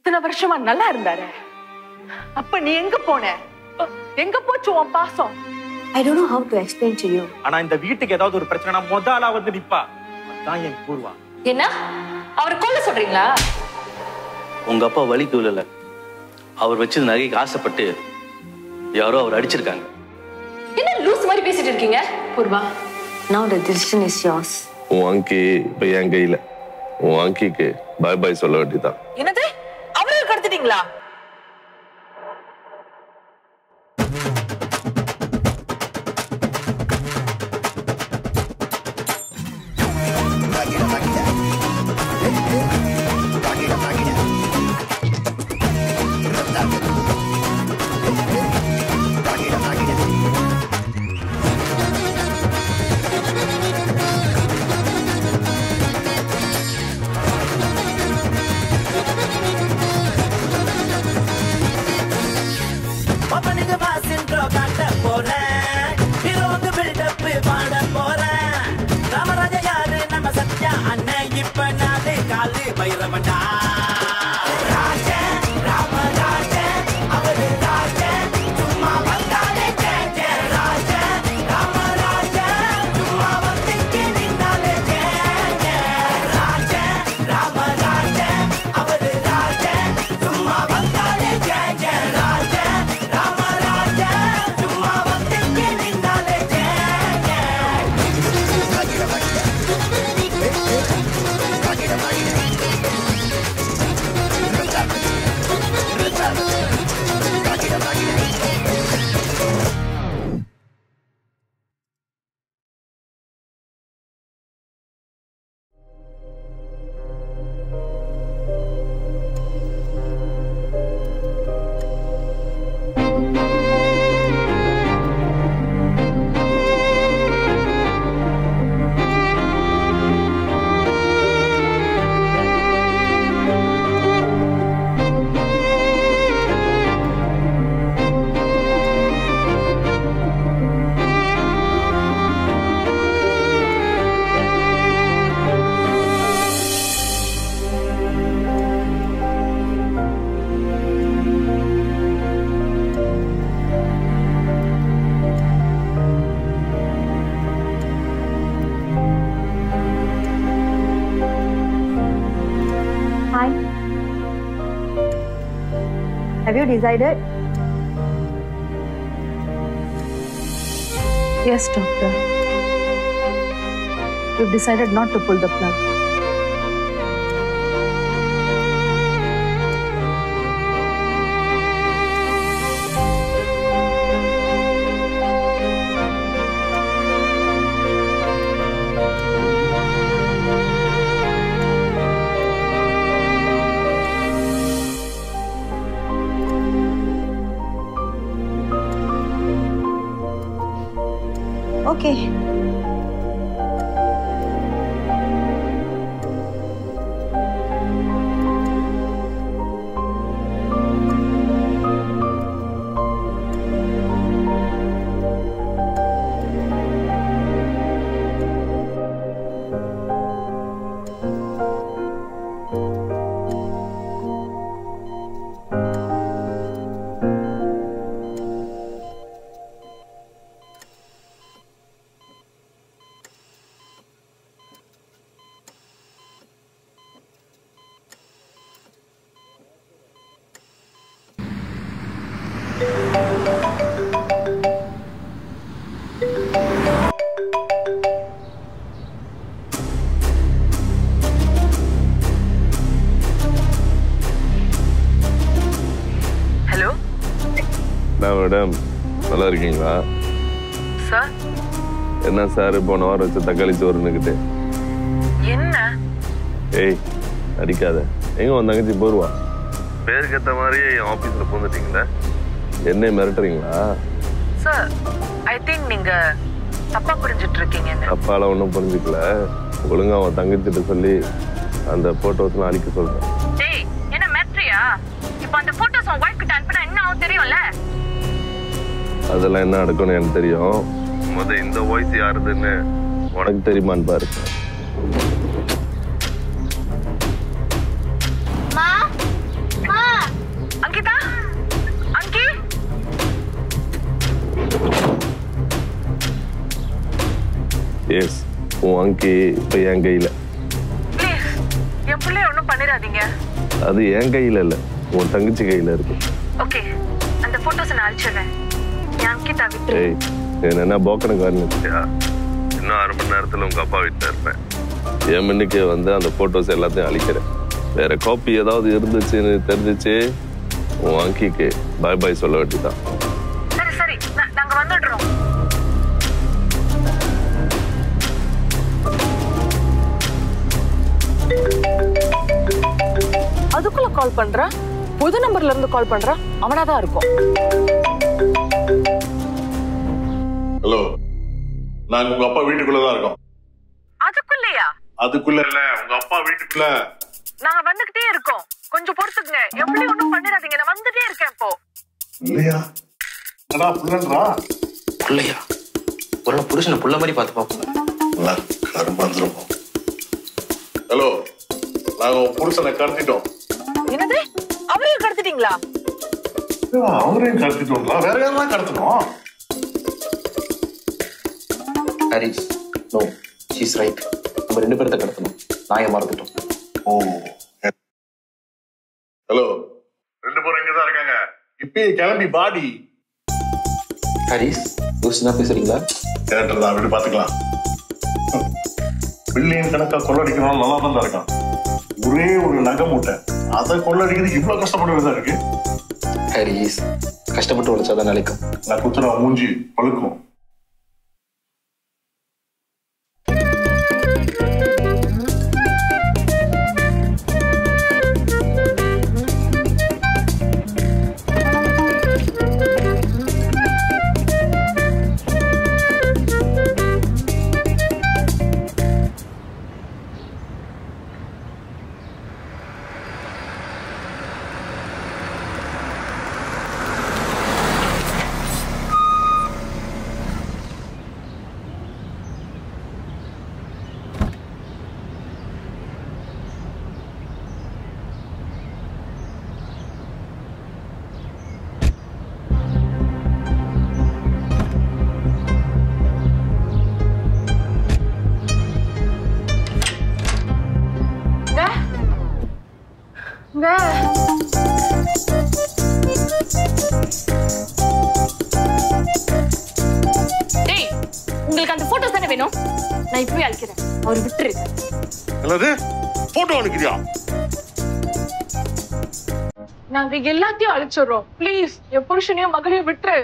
இத்தனை வருஷமா நல்லா இருந்தாரு. அப்ப நீ எங்க போன? எங்க போச்சு உன் பாசம்? I don't know how to explain to you. ஆனா இந்த வீட்டுக்கு ஏதாவது ஒரு பிரச்சனை முதல்ல வந்து நிப்பா. அதான் என் பூர்வா. என்ன? அவரை கொல்ல சொல்றீங்களா? உங்க அப்பா வலிக்கு விழல. அவர் வச்ச நகைக்கு ஆசைப்பட்டு யாரோ அவர் அடிச்சிருக்காங்க. என்ன லூஸ் மாதிரி பேசிட்டு இருக்கீங்க? Purva, Now the decision is yours. உன் அங்கி இப்ப என் கையில. உன் அங்கிக்கு பாய் பாய் சொல்ல வேண்டியதான். என்னது? அவரை கடத்திட்டீங்களா? Have you decided? Yes, doctor. We've decided not to pull the plug. Okay. Hello? Madam நல்லா இருக்கீங்களா? சார்? என்ன சார் போன வாரம் வச்ச தக்காளி சோறுன்னுக்கிட்டு? என்ன? ஏய் அடிக்காத. எங்க உன் தங்கச்சி போருவா? பேருக்கு ஏற்ற மாதிரி என் ஆபீஸ்ல போந்துட்டீங்களா? என்ன மிரட்டுறீங்களா? சார், I think நீங்க தப்பா புரிஞ்சிட்டு இருக்கீங்க. தப்பால ஒன்றும் புரிஞ்சுக்கல. ஒழுங்கா அவன் தங்கச்சிட்ட சொல்லி அந்த போட்டோஸ்லாம் அழிக்க சொல்றேன். டேய், என்ன மேட்ரியா? இப்போ அந்த போட்டோஸ் உன் வைஃப் கிட்ட அனுப்பினா என்ன ஆகும் தெரியும்ல? அதெல்லாம் என்ன நடக்கும்னு எனக்கு தெரியும். இந்த வாய்ஸ் யாருதுன்னு உனக்கு தெரியுமான்னு பாரு. மா மா வாங்கி இப்ப என் கையில. ப்ளீஸ் என் பிள்ளைய ஒன்றும் பண்ணிடாதீங்க. அது என் கையில இல்ல, உன் தங்கச்சி கையில இருக்கு. ஓகே, அந்த போட்டோஸ் நான் அழிச்சிடுறேன். என் அங்கிதா விட்டு. ஏய், என்ன போக்கனுக்கு வரணுச்சியா? இன்னும் 1/2 மணி நேரத்துல உங்க அப்பா வீட்டுல இருப்பேன். என் மண்ணுக்கே வந்து அந்த போட்டோஸ் எல்லாத்தையும் அழிக்கிறேன். வேற காப்பி ஏதாவது இருந்துச்சுன்னு தெரிஞ்சிச்சு உன் அங்கிக்கு பாய் பாய் சொல்ல வேண்டியதான். சரி சரி, நாங்க வந்துடுறோம். அதுக்குள்ள கால் பண்ற? புது நம்பர்ல இருந்து கால் பண்ற? அவனாதான் இருக்கும். ஹலோ, நாங்க உங்க அப்பா வீட்டுக்குள்ளதான் இருக்கோம். அதுக்குள்ளயா? அதுக்குள்ள இல்ல, உங்க அப்பா வீட்டுக்குள்ள. நாங்க வந்துகிட்டே இருக்கோம், கொஞ்சம் பொறுத்துக்குங்க. எப்படி ஒண்ணும் பண்ணிடாதீங்க, நான் வந்துட்டே இருக்கேன் இப்போ. இல்லையா? என்னடா புள்ளன்றா? புள்ளையா? ஒரு புருஷனை புள்ள மாதிரி பார்த்து பார்ப்போங்க. கருமாந்திரமோ. ஹலோ, நாங்க உன் புருஷனை கடத்திட்டோம். என்னது? அவரையும் கடத்திட்டீங்களா? அவரையும் கடத்திட்டோம்ல, வேற யாரெல்லாம் கடத்தணும்? Harish, no, she's right. நம்ம 2 பேர்த்த கடத்தணும். நாயை மறந்துட்டோம். ஓ, ஹலோ, 2 பேரும் இங்கதான் இருக்காங்க. இப்பயே கிளம்பி பாடி. ஹரிஸ், யோசிச்சு தான் பேசுறீங்களா? கேட்டதா விட்டு பாத்துக்கலாம். பில்லியன் கணக்கா கொள்ளடிக்கிறோம், நல்லா தான் இருக்கான். ஒரே ஒரு நகை மூட்டை, அதை கொள்ளடிக்கிறது இவ்வளவு கஷ்டப்படுறதா இருக்கு. ஹரிஸ், கஷ்டப்பட்டு உழைச்சாதான் நிலைக்கும். நான் குத்துறா மூஞ்சி பழுக்கும். உங்களுக்கு அந்த போட்டோஸ் தானே வேணும்? நான் இப்பவே அழிக்கிறேன். அவர் விட்டுரு. என்னது? போட்டோ அனுப்பியா? நாங்க எல்லாத்தையும் அழிச்சிடுறோம். ப்ளீஸ் என் புருஷனையும் மகளையும் விட்டுரு.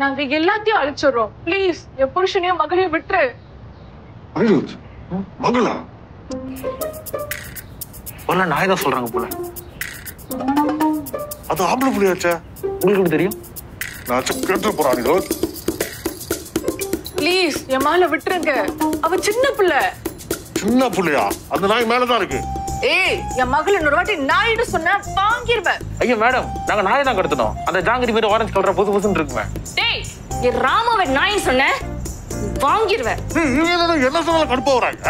நாங்க எல்லாத்தையும் அழிச்சிடுறோம். ப்ளீஸ் என் புருஷனையும் மகளையும் விட்டுரு. அனிருத், மகளா? போல நாய் தான் சொல்றாங்க போல. அது ஆம்பளை புள்ளியாச்சா? உங்களுக்கு எப்படி தெரியும்? நான் கேட்டு போறேன் அனிருத். ப்ளீஸ் என் மகளை விட்டுருங்க. அவ சின்ன பிள்ளை. சின்ன புள்ளியா? அந்த நாய் மேலதான் இருக்கு. ஏய், என் மகள் இன்னொரு வாட்டி நாயின்னு சொன்ன வாங்கிருவேன். ஐயா மேடம், நாங்க நாயை தான் கடத்தணும். அந்த ஜாங்கிரி மாதிரி ஆரஞ்சு கலரா புது புதுன்னு இருக்குமே. டேய், என் ராமாவை நாயின்னு சொன்ன வாங்கிருவேன். என்ன சொன்னாலும் கடுப்பா வராங்க.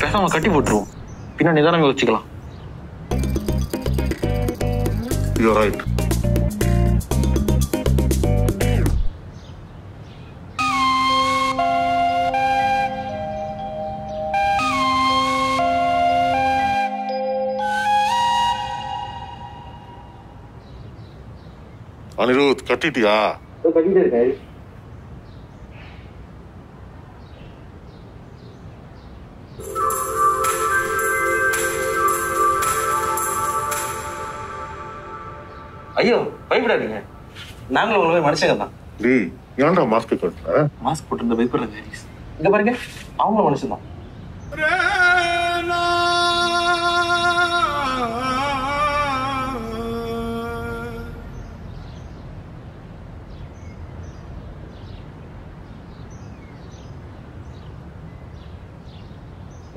பேசாம கட்டி போட்டுருவோம், பின்னா நிதானமே வச்சுக்கலாம். You're right. அனிருத், கட்டிட்டியா? கட்டிட்டு இருக்கேன். ஐயோ பயப்படாதீங்க, நாங்களும் உங்களை மனுஷங்க தான். டேய், ஏன்டா மாஸ்க் கட்டல? மாஸ்க் போட்டு இந்த பயப்படுறாங்க. இங்க பாருங்க, அவங்களும் மனுஷன் தான்.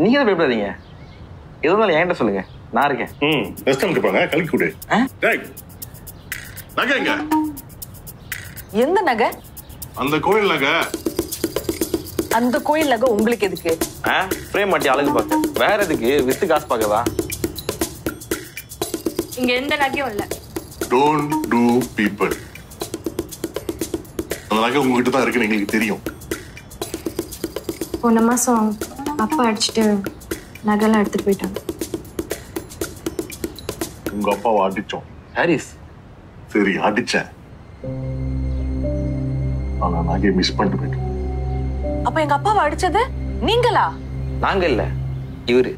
நீங்க தான் பயப்படாதீங்க, எது இருந்தாலும் என்கிட்ட சொல்லுங்க, நான் இருக்கேன். ரெஸ்டாரண்ட் போங்க, கலக்கி கொடு. டேய், நகை எங்க? எந்த நகை? அந்த கோயில் நகை. அந்த கோயில் நகை உங்களுக்கு எதுக்கு? ஃப்ரேம் மாட்டி அழகு பார்க்க. வேற எதுக்கு? வித்து காசு பார்க்கவா? இங்க எந்த நகையும் இல்ல. Don't do people. அந்த நகை உங்ககிட்ட தான் இருக்குன்னு எங்களுக்கு தெரியும். போன மாசம் அப்பா அடிச்சுட்டு நகைலாம் எடுத்துட்டு போயிட்டாங்க. உங்க அப்பாவை அடிச்சோம். ஹாரிஸ். சரி, அடிச்சேன். ஆனா நகையை மிஸ் பண்ணிட்டு போயிட்டோம். அப்ப எங்க அப்பாவை அடிச்சது நீங்களா? நாங்க இல்ல, இவரு.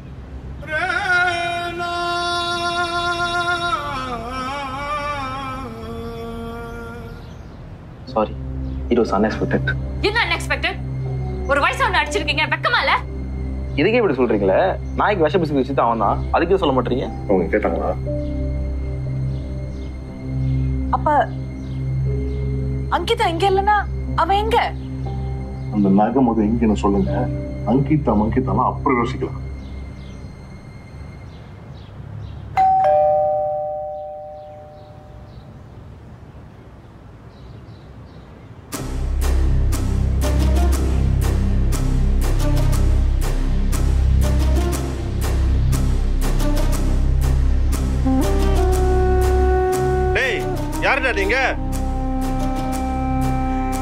Sorry, it was unexpected. என்ன அன்எக்ஸ்பெக்டட்? ஒரு வயசான அடிச்சிருக்கீங்க, வெக்கமா இல்ல? இதுக்கே இப்படி சொல்றீங்களே? நாய்க்கு விஷ பிசுக்கு வச்சுட்டு அவன் தான், அதுக்கே சொல்ல மாட்டீங்க? அவங்க கேட்டாங்களா? அப்ப அங்கிதா இங்க இல்லனா அவன் எங்க? அந்த நகை முதல் எங்கன்னு சொல்லுங்க. அங்கிதாலாம் அப்புறம் யோசிக்கலாம். யாருடா நீங்க?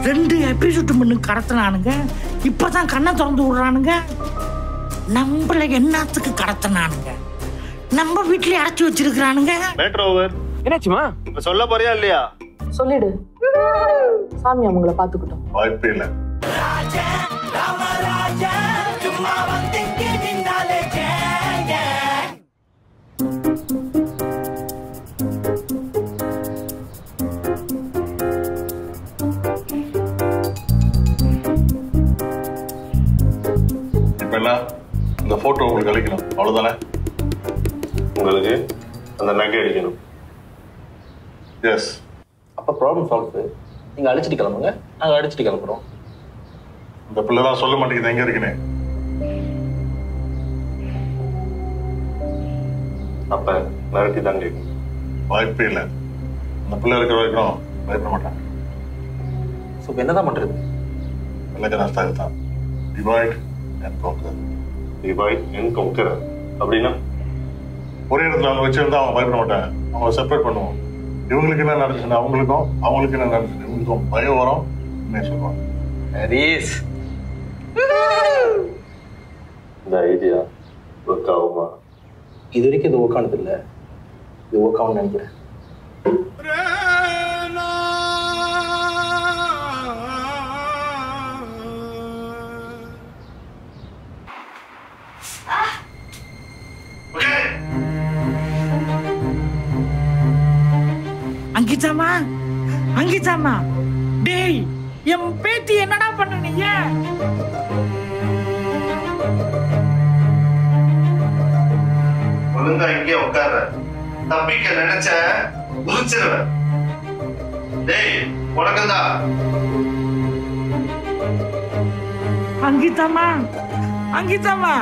2 எபிசோட் பண்ணு கடத்தினானுங்க. இப்பதான் கண்ணை திறந்து விடுறானுங்க. நம்மள என்னத்துக்கு கடத்தினானுங்க? நம்ம வீட்லயே அடைச்சு வச்சிருக்கிறானுங்க. Matter over. என்னாச்சுமா? இப்ப சொல்ல போறியா இல்லையா? சொல்லிடு. சாமி அவங்கள பாத்துக்கிட்டோம். வாய்ப்பே இல்லை. இந்த போட்டோ உங்களுக்கு அளிக்கணும், அவ்வளவுதானே? உங்களுக்கு அந்த நகை அடிக்கணும். எஸ். அப்ப ப்ராப்ளம் சால்வ். நீங்க அடிச்சுட்டு கிளம்புங்க, நாங்க அடிச்சுட்டு கிளம்புறோம். இந்த பிள்ளை தான் சொல்ல மாட்டேங்குது எங்க இருக்குன்னு. அப்ப மிரட்டி தான் கேட்கும். வாய்ப்பே இல்லை. அந்த பிள்ளை இருக்கிற வரைக்கும் பயப்பட மாட்டாங்க. ஸோ என்னதான் பண்றது? எனக்கு நஷ்டம் தான். Divide and conquer. Divide and conquer அப்படின்னா ஒரே இடத்துல அவங்க வச்சிருந்தா அவங்க பயப்பட மாட்டாங்க. அவங்க செப்பரேட் பண்ணுவோம். இவங்களுக்கு என்ன நடந்துச்சுன்னா அவங்களுக்கும், அவங்களுக்கு என்ன நடந்துச்சு இவங்களுக்கும் பயம் வரும். என்ன சொல்லுவாங்க? ஹாரிஸ், இந்த ஐடியா ஒர்க் ஆகுமா? இது வரைக்கும் இது ஒர்க் ஆனது இல்லை. இது ஒர்க் ஆகும்னு நினைக்கிறேன். அங்கிதாமா, டேய் என் பேத்தி என்னடா பண்ணீங்க? ஒழுங்கா இங்கே உட்கார. தப்பிக்க நினைச்ச உதிச்சிருவேன். டேய் உனக்குதான். அங்கிதாமா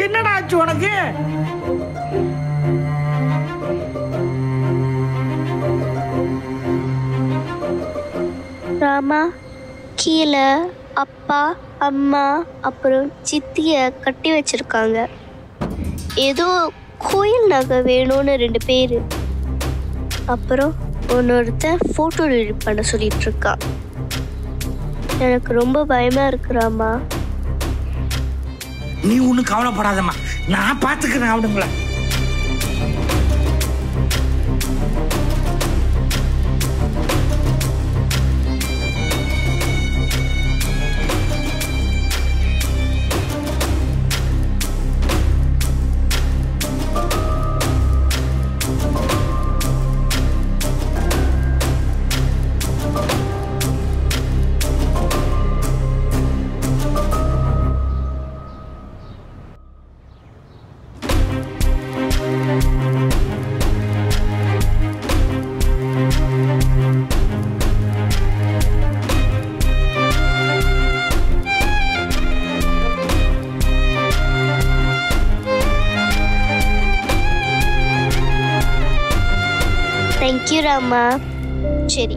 என்னடா ஆச்சு உனக்கு? ராமா, கீழே அப்பா அம்மா அப்புறம் சித்திய கட்டி வச்சிருக்காங்க. ஏதோ கோயில் நகை வேணும்னு 2 பேர். அப்புறம் ஒன்னொருத்தன் போட்டோ எடிட் பண்ண சொல்லிட்டு இருக்கான். எனக்கு ரொம்ப பயமா இருக்குறாமா. நீ ஒன்னும் கவலைப்படாதம்மா, நான் பாத்துக்கிறேன் அவனுங்கள. தேங்க்யூ ராமா. சரி,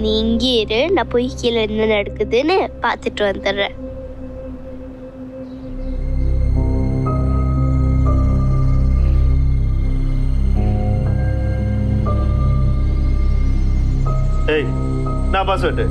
நீ இங்கே இரு, நான் போய் கீழே என்ன நடக்குதுன்னு பார்த்துட்டு வந்துடுறேன். ஏய், நான் பாஸ்வேர்டு.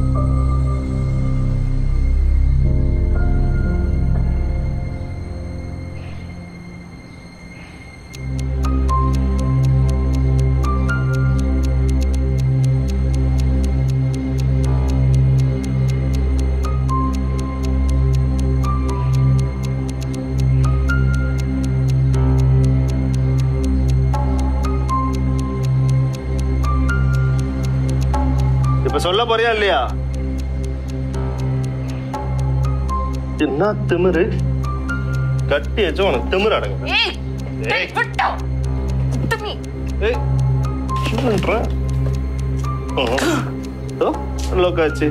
இப்ப சொல்ல போறியா இல்லையா? என்ன திமிரு? கட்டி வச்சு உனக்கு திமிரு அடங்க. லோக்காச்சு.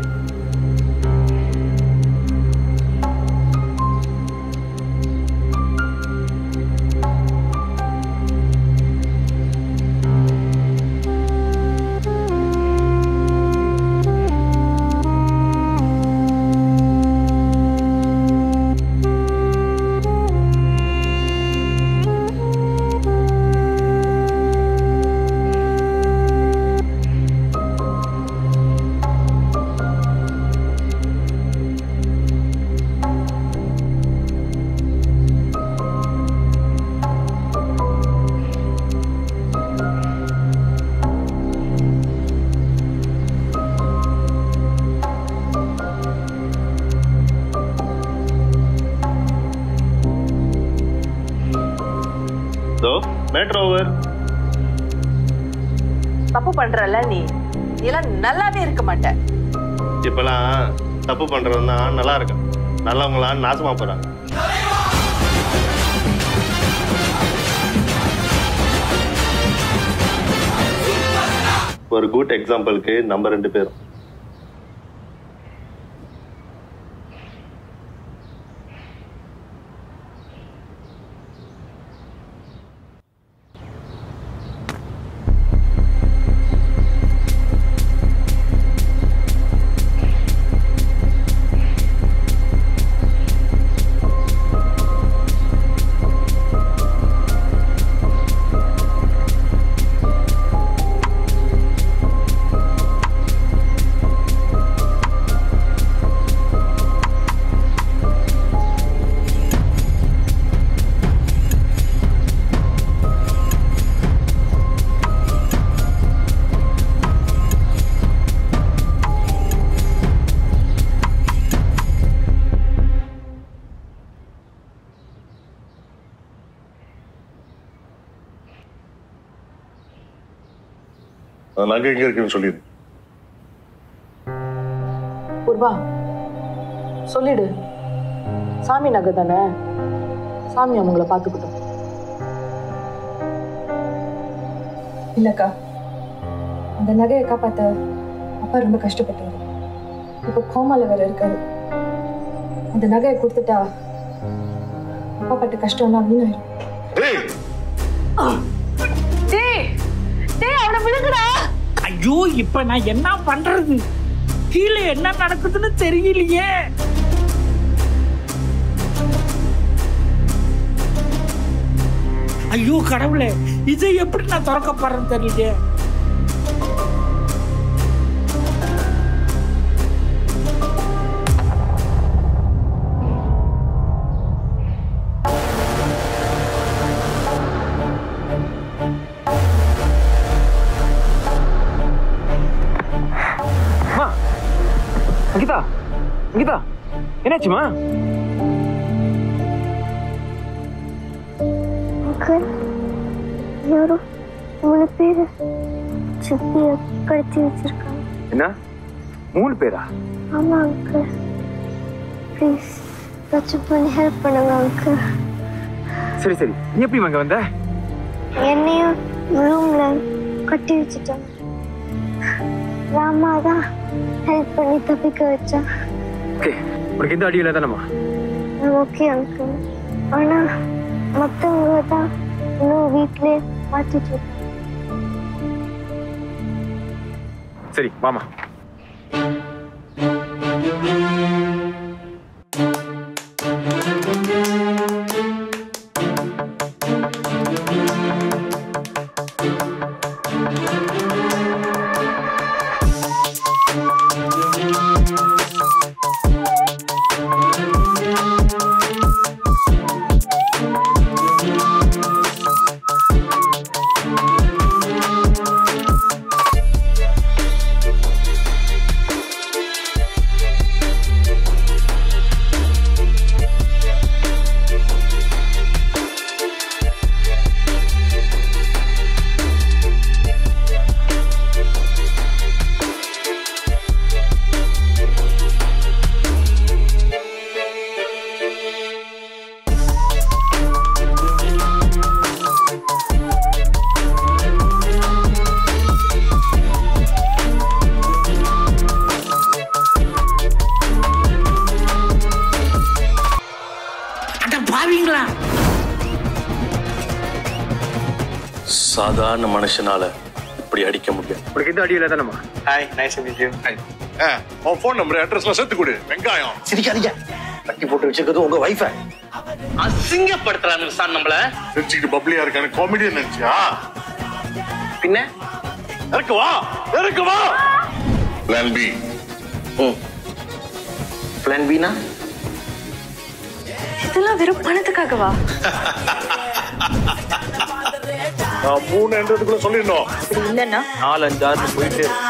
Matter over. தப்பு பண்றல நீ எல்லாம் நல்லாவே இருக்க மாட்ட. இப்பெல்லாம் தப்பு பண்றதுன்னா நல்லா இருக்கு, நல்லவங்களா நாசமா போறாங்க. ஒரு குட் எக்ஸாம்பிளுக்கு நம்ம 2 பேரும். நகை எங்க இருக்குன்னு சொல்லிடு. பூர்வா சொல்லிடு. சாமி நகை தானே, சாமி அவங்கள பாத்துக்கிட்டோம். இல்லக்கா, அந்த நகையை காப்பாத்த அப்பா ரொம்ப கஷ்டப்பட்டாரு. இப்ப கோமால வேற இருக்காரு. அந்த நகையை கொடுத்துட்டா அப்பா பட்ட கஷ்டம்னா வீணாயிரும். ஐயோ, இப்ப நான் என்ன பண்றது? கீழே என்ன நடக்குதுன்னு தெரியலையே. ஐயோ கடவுளே, இதை எப்படி நான் திறக்க போறேன்னு தெரியலையே. கீதா, கீதா, என்னாச்சுமா? யாரோ 3 பேர் சித்திய கடத்தி வச்சிருக்காங்க. என்ன 3 பேரா? ஆமா அங்கிள், ப்ளீஸ் ஏதாச்சும் பண்ணி ஹெல்ப் பண்ணுங்க அங்கிள். சரி சரி, நீ எப்படி அங்க வந்த? என்னையும் ரூம்ல கட்டி வச்சுட்டாங்க. ராமா தான் ஹெல்ப் பண்ணி தப்பிக்க வச்சா. ஓகே, உனக்கு எந்த அடியும் இல்லதானம்மா? ஓகே அங்கிள், ஆனா மத்தவங்க தான் இன்னும் வீட்லயே மாத்திட்டு இருக்காங்க. சரி வாமா. பாவீங்களா? சாதாரண மனுஷனால இப்படி அடிக்க முடியும். உனக்கு எந்த அடியில தானம்மா? Hi, nice to meet you. உன் ஃபோன் நம்பர் அட்ரஸ்லாம் சேர்த்து கொடு. வெங்காயம் சிரிக்காதீங்க. கட்டி போட்டு வச்சிருக்கிறது உங்க வைஃபை. அசிங்கப்படுத்துறாங்க சார் நம்மள. சிரிச்சுக்கிட்டு பப்ளியா இருக்கானு காமெடியன் நினைச்சியா? பின்ன இருக்கு வா. Plan B. பிளான் பினா? இதெல்லாம் வெறும் பணத்துக்காகவா? நான் 3 சொல்லிடணும். இல்லன்னா 4, 5, 6 போயிட்டே இருக்கு.